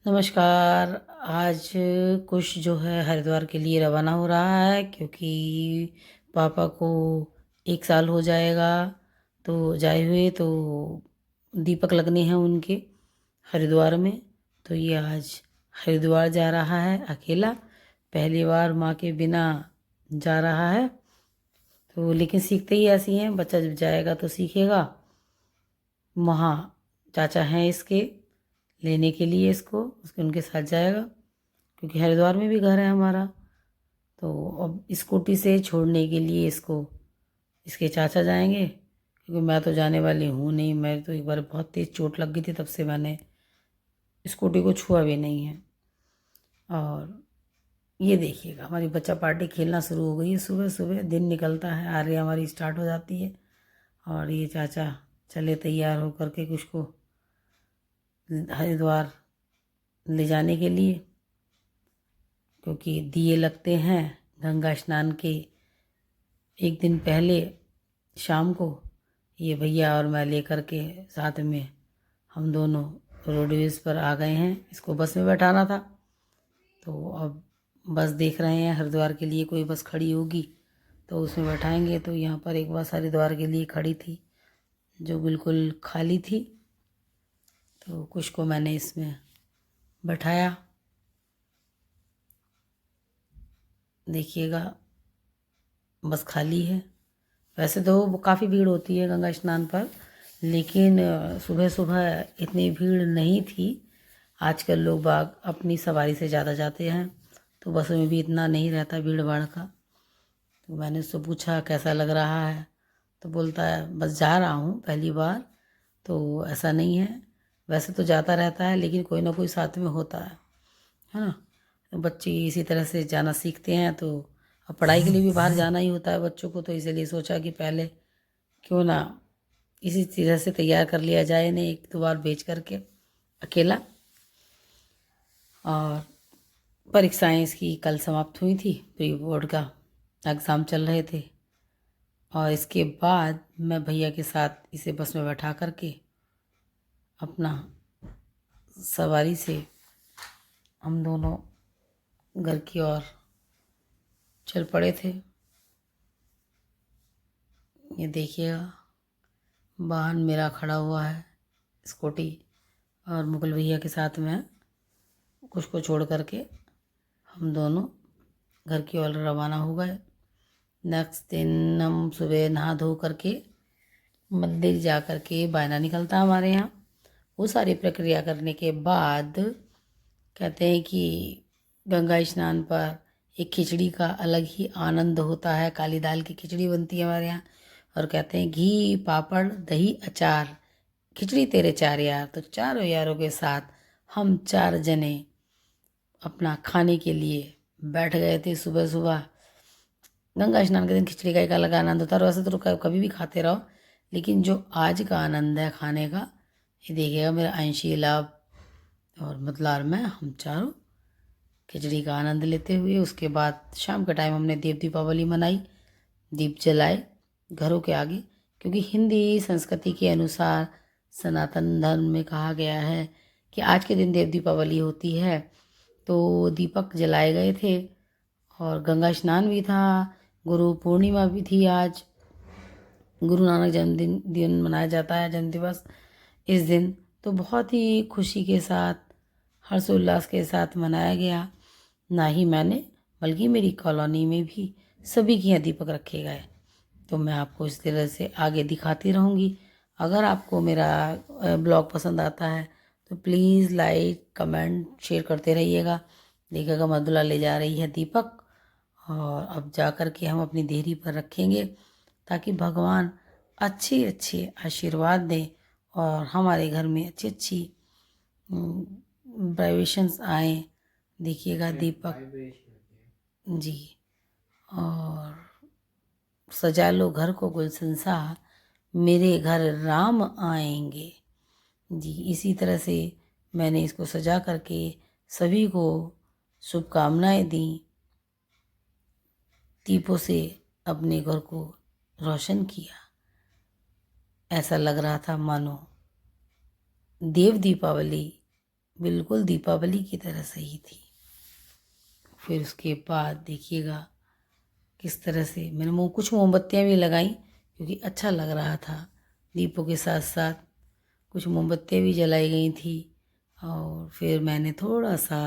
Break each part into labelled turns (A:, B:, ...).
A: नमस्कार। आज कुछ जो है हरिद्वार के लिए रवाना हो रहा है, क्योंकि पापा को 1 साल हो जाएगा तो जाए हुए। तो दीपक लगने हैं उनके हरिद्वार में। तो ये आज हरिद्वार जा रहा है अकेला, पहली बार माँ के बिना जा रहा है। तो लेकिन सीखते ही ऐसी हैं, बच्चा जब जाएगा तो सीखेगा। वहाँ चाचा हैं इसके लेने के लिए, इसको उसके उनके साथ जाएगा, क्योंकि हरिद्वार में भी घर है हमारा। तो अब स्कूटी से छोड़ने के लिए इसको इसके चाचा जाएंगे, क्योंकि मैं तो जाने वाली हूँ नहीं। मैं तो एक बार बहुत तेज़ चोट लग गई थी, तब से मैंने स्कूटी को छुआ भी नहीं है। और ये देखिएगा, हमारी बच्चा पार्टी खेलना शुरू हो गई है। सुबह सुबह दिन निकलता है, आर्य हमारी स्टार्ट हो जाती है। और ये चाचा चले तैयार होकर के कुछ को हरिद्वार ले जाने के लिए, क्योंकि दिए लगते हैं गंगा स्नान के एक दिन पहले शाम को। ये भैया और मैं लेकर के साथ में हम दोनों रोडवेज पर आ गए हैं। इसको बस में बैठाना था, तो अब बस देख रहे हैं हरिद्वार के लिए कोई बस खड़ी होगी तो उसमें बैठाएंगे। तो यहाँ पर एक बस हरिद्वार के लिए खड़ी थी जो बिल्कुल खाली थी, तो कुछ को मैंने इसमें बैठाया। देखिएगा, बस खाली है। वैसे तो काफ़ी भीड़ होती है गंगा स्नान पर, लेकिन सुबह सुबह इतनी भीड़ नहीं थी। आजकल लोग बाग अपनी सवारी से ज़्यादा जाते हैं, तो बसों में भी इतना नहीं रहता भीड़ भाड़ का। तो मैंने उससे पूछा कैसा लग रहा है, तो बोलता है बस जा रहा हूँ पहली बार, तो ऐसा नहीं है। वैसे तो जाता रहता है, लेकिन कोई ना कोई साथ में होता है ना। तो बच्चे इसी तरह से जाना सीखते हैं। तो अब पढ़ाई के लिए भी बाहर जाना ही होता है बच्चों को, तो इसलिए सोचा कि पहले क्यों ना इसी तरह से तैयार कर लिया जाए, नहीं 1-2 बार बेच करके अकेला। और परीक्षाएं इसकी कल समाप्त हुई थी, प्री बोर्ड का एग्ज़ाम चल रहे थे। और इसके बाद मैं भैया के साथ इसे बस में बैठा करके अपना सवारी से हम दोनों घर की ओर चल पड़े थे। ये देखिएगा, वाहन मेरा खड़ा हुआ है स्कूटी, और मुगल भैया के साथ में कुछ को छोड़ करके हम दोनों घर की ओर रवाना हो गए। नेक्स्ट दिन हम सुबह नहा धो करके मंदिर जा कर के बायना निकलता हमारे यहाँ। वो सारी प्रक्रिया करने के बाद कहते हैं कि गंगा स्नान पर एक खिचड़ी का अलग ही आनंद होता है। काली दाल की खिचड़ी बनती है हमारे यहाँ, और कहते हैं घी पापड़ दही अचार, खिचड़ी तेरे 4 यार। तो चारों यारों के साथ हम 4 जने अपना खाने के लिए बैठ गए थे सुबह सुबह। गंगा स्नान के दिन खिचड़ी का एक अलग आनंद होता है। और वैसे तो कभी भी खाते रहो, लेकिन जो आज का आनंद है खाने का, ये देखिएगा मेरा अंशी लाभ और मतलार में हम चारों खिचड़ी का आनंद लेते हुए। उसके बाद शाम के टाइम हमने देव दीपावली मनाई, दीप जलाए घरों के आगे, क्योंकि हिंदी संस्कृति के अनुसार सनातन धर्म में कहा गया है कि आज के दिन देव दीपावली होती है। तो दीपक जलाए गए थे, और गंगा स्नान भी था, गुरु पूर्णिमा भी थी आज। गुरु नानक दिन मनाया जाता है, जन्म दिवस इस दिन। तो बहुत ही खुशी के साथ, हर्षोल्लास के साथ मनाया गया। ना ही मैंने, बल्कि मेरी कॉलोनी में भी सभी के यहाँ दीपक रखे गए। तो मैं आपको इस तरह से आगे दिखाती रहूँगी। अगर आपको मेरा ब्लॉग पसंद आता है तो प्लीज़ लाइक कमेंट शेयर करते रहिएगा। देखिएगा, मधुला ले जा रही है दीपक, और अब जा कर के हम अपनी देहरी पर रखेंगे, ताकि भगवान अच्छे अच्छे आशीर्वाद दें और हमारे घर में अच्छी अच्छी वाइब्रेशंस आए। देखिएगा दीपक जी, और सजा लो घर को गुलशन सा, मेरे घर राम आएंगे जी। इसी तरह से मैंने इसको सजा करके सभी को शुभकामनाएं दी, दीपों से अपने घर को रोशन किया। ऐसा लग रहा था मानो देव दीपावली बिल्कुल दीपावली की तरह सही थी। फिर उसके बाद देखिएगा किस तरह से मैंने कुछ मोमबत्तियाँ भी लगाई क्योंकि अच्छा लग रहा था। दीपों के साथ साथ कुछ मोमबत्तियाँ भी जलाई गई थी। और फिर मैंने थोड़ा सा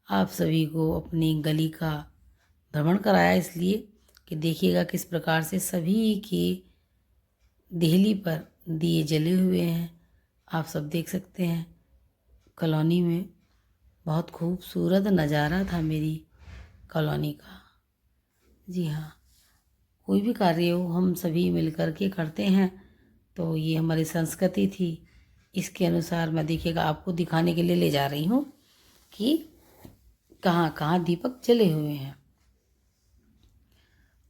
A: आप सभी को अपनी गली का भ्रमण कराया, इसलिए कि देखिएगा किस प्रकार से सभी की देहली पर दिए जले हुए हैं। आप सब देख सकते हैं कॉलोनी में बहुत खूबसूरत नज़ारा था मेरी कॉलोनी का। जी हाँ, कोई भी कार्य हो हम सभी मिलकर के करते हैं, तो ये हमारी संस्कृति थी। इसके अनुसार मैं देखिएगा आपको दिखाने के लिए ले जा रही हूँ कि कहाँ कहाँ दीपक जले हुए हैं।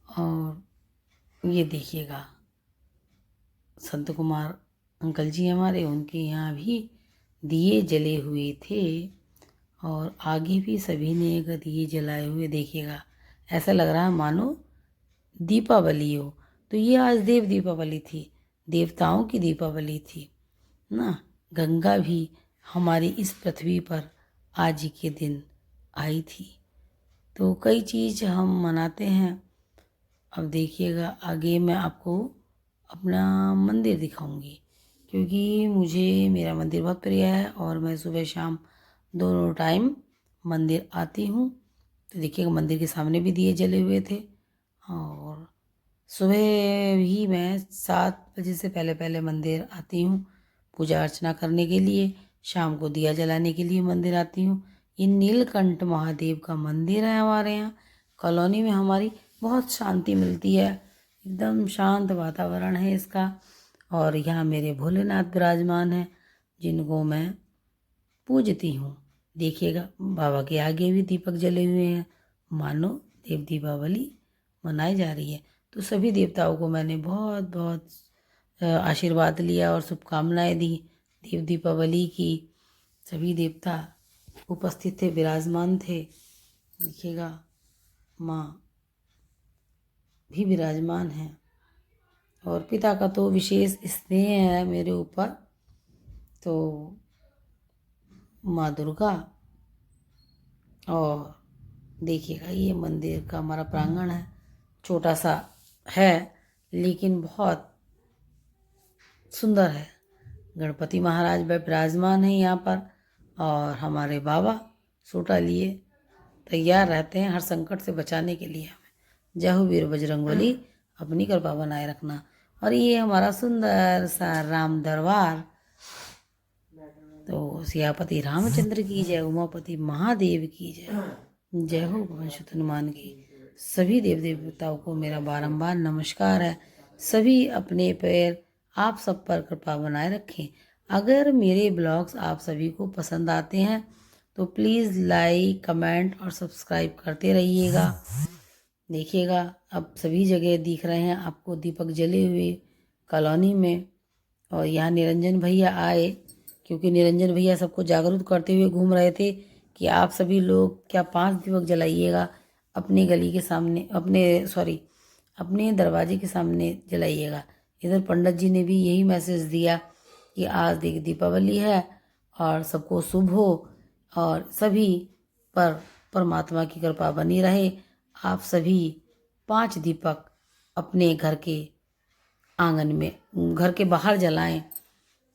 A: और ये देखिएगा संत कुमार अंकल जी हमारे, उनके यहाँ भी दिए जले हुए थे और आगे भी सभी ने एक दिए जलाए हुए। देखिएगा ऐसा लग रहा है मानो दीपावली हो। तो ये आज देव दीपावली थी, देवताओं की दीपावली थी ना। गंगा भी हमारी इस पृथ्वी पर आज ही के दिन आई थी। तो कई चीज़ हम मनाते हैं। अब देखिएगा आगे मैं आपको अपना मंदिर दिखाऊंगी क्योंकि मुझे मेरा मंदिर बहुत प्रिय है और मैं सुबह शाम दोनों टाइम मंदिर आती हूँ। तो देखिएगा मंदिर के सामने भी दिए जले हुए थे और सुबह भी मैं 7 बजे से पहले पहले मंदिर आती हूँ पूजा अर्चना करने के लिए। शाम को दिया जलाने के लिए मंदिर आती हूँ। ये नीलकंठ महादेव का मंदिर है हमारे यहाँ कॉलोनी में। हमारी बहुत शांति मिलती है, एकदम शांत वातावरण है इसका। और यहाँ मेरे भोलेनाथ विराजमान हैं जिनको मैं पूजती हूँ। देखिएगा बाबा के आगे भी दीपक जले हुए हैं, मानो देव दीपावली मनाई जा रही है। तो सभी देवताओं को मैंने बहुत बहुत आशीर्वाद लिया और शुभकामनाएं दी देव दीपावली की। सभी देवता उपस्थित थे, विराजमान थे। देखिएगा माँ भी विराजमान हैं और पिता का तो विशेष स्नेह है मेरे ऊपर। तो माँ दुर्गा, और देखिएगा ये मंदिर का हमारा प्रांगण है, छोटा सा है लेकिन बहुत सुंदर है। गणपति महाराज विराजमान हैं यहाँ पर और हमारे बाबा सोटा लिए तैयार रहते हैं हर संकट से बचाने के लिए हमें। जय हो वीर बजरंगबली, अपनी कृपा बनाए रखना। और ये हमारा सुंदर सा राम दरबार। तो सियापति रामचंद्र की जय, उमापति महादेव की जय। जय हो पवन सुत हनुमान की। सभी देव देवताओं को मेरा बारंबार नमस्कार है। सभी अपने पैर आप सब पर कृपा बनाए रखें। अगर मेरे ब्लॉग्स आप सभी को पसंद आते हैं तो प्लीज़ लाइक कमेंट और सब्सक्राइब करते रहिएगा। देखिएगा अब सभी जगह दिख रहे हैं आपको दीपक जले हुए कॉलोनी में। और यहाँ निरंजन भैया आए क्योंकि निरंजन भैया सबको जागरूक करते हुए घूम रहे थे कि आप सभी लोग क्या 5 दीपक जलाइएगा अपनी गली के सामने, अपने दरवाजे के सामने जलाइएगा। इधर पंडित जी ने भी यही मैसेज दिया कि आज दीपावली है और सबको शुभ हो और सभी पर परमात्मा की कृपा बनी रहे। आप सभी 5 दीपक अपने घर के आंगन में, घर के बाहर जलाएं।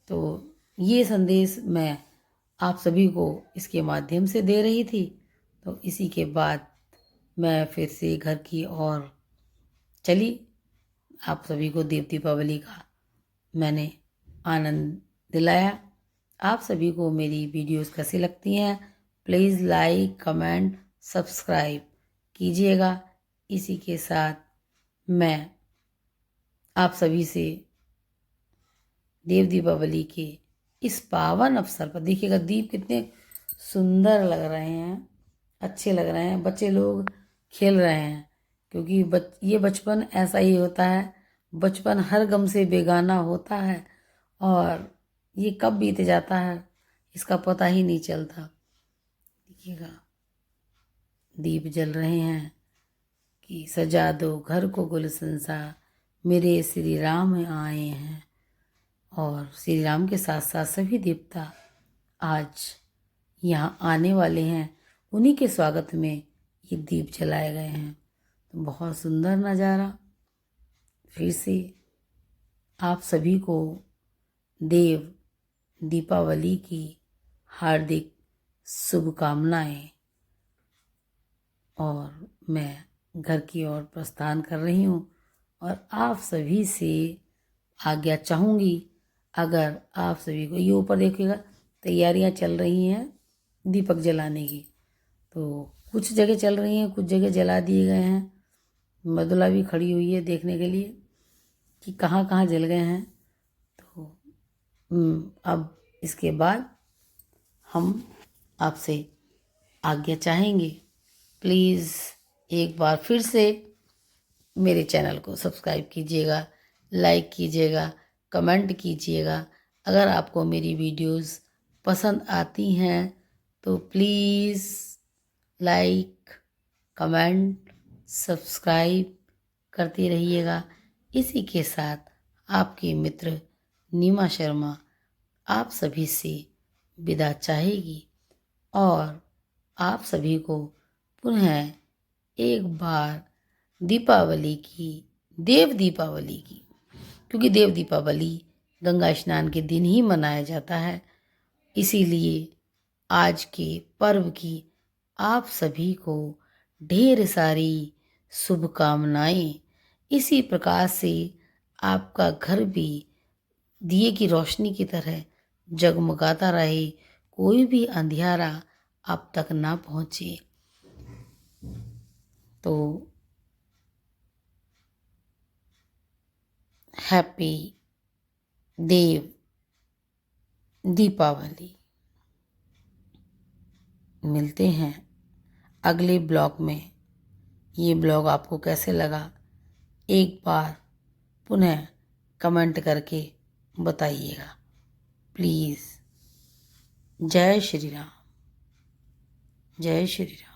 A: तो ये संदेश मैं आप सभी को इसके माध्यम से दे रही थी। तो इसी के बाद मैं फिर से घर की ओर चली। आप सभी को देव दीपावली का मैंने आनंद दिलाया। आप सभी को मेरी वीडियोस कैसी लगती हैं प्लीज़ लाइक कमेंट सब्सक्राइब कीजिएगा। इसी के साथ मैं आप सभी से देव दीपावली के इस पावन अवसर पर, देखिएगा दीप कितने सुंदर लग रहे हैं, अच्छे लग रहे हैं। बच्चे लोग खेल रहे हैं क्योंकि ये बचपन ऐसा ही होता है। बचपन हर गम से बेगाना होता है और ये कब बीत जाता है इसका पता ही नहीं चलता। देखिएगा दीप जल रहे हैं कि सजा दो घर को गुलशन सा, मेरे श्री राम आए हैं। और श्री राम के साथ साथ सभी देवता आज यहाँ आने वाले हैं उन्हीं के स्वागत में ये दीप जलाए गए हैं। तो बहुत सुंदर नज़ारा। फिर से आप सभी को देव दीपावली की हार्दिक शुभकामनाएं। और मैं घर की ओर प्रस्थान कर रही हूँ और आप सभी से आज्ञा चाहूँगी। अगर आप सभी को, ये ऊपर देखिएगा तैयारियां चल रही हैं दीपक जलाने की, तो कुछ जगह चल रही हैं, कुछ जगह जला दिए गए हैं। मृदुला भी खड़ी हुई है देखने के लिए कि कहाँ कहाँ जल गए हैं। तो अब इसके बाद हम आपसे आज्ञा चाहेंगे। प्लीज़ एक बार फिर से मेरे चैनल को सब्सक्राइब कीजिएगा, लाइक कीजिएगा, कमेंट कीजिएगा। अगर आपको मेरी वीडियोस पसंद आती हैं तो प्लीज़ लाइक, कमेंट, सब्सक्राइब करते रहिएगा। इसी के साथ आपकी मित्र नीमा शर्मा आप सभी से विदा चाहेगी और आप सभी को पुनः एक बार दीपावली की, देव दीपावली की, क्योंकि देव दीपावली गंगा स्नान के दिन ही मनाया जाता है, इसीलिए आज के पर्व की आप सभी को ढेर सारी शुभकामनाएं। इसी प्रकार से आपका घर भी दिए की रोशनी की तरह जगमगाता रहे, कोई भी अंधियारा आप तक ना पहुंचे। तो हैप्पी देव दीपावली। मिलते हैं अगले ब्लॉग में। ये ब्लॉग आपको कैसे लगा एक बार पुनः कमेंट करके बताइएगा प्लीज़। जय श्री राम, जय श्री राम।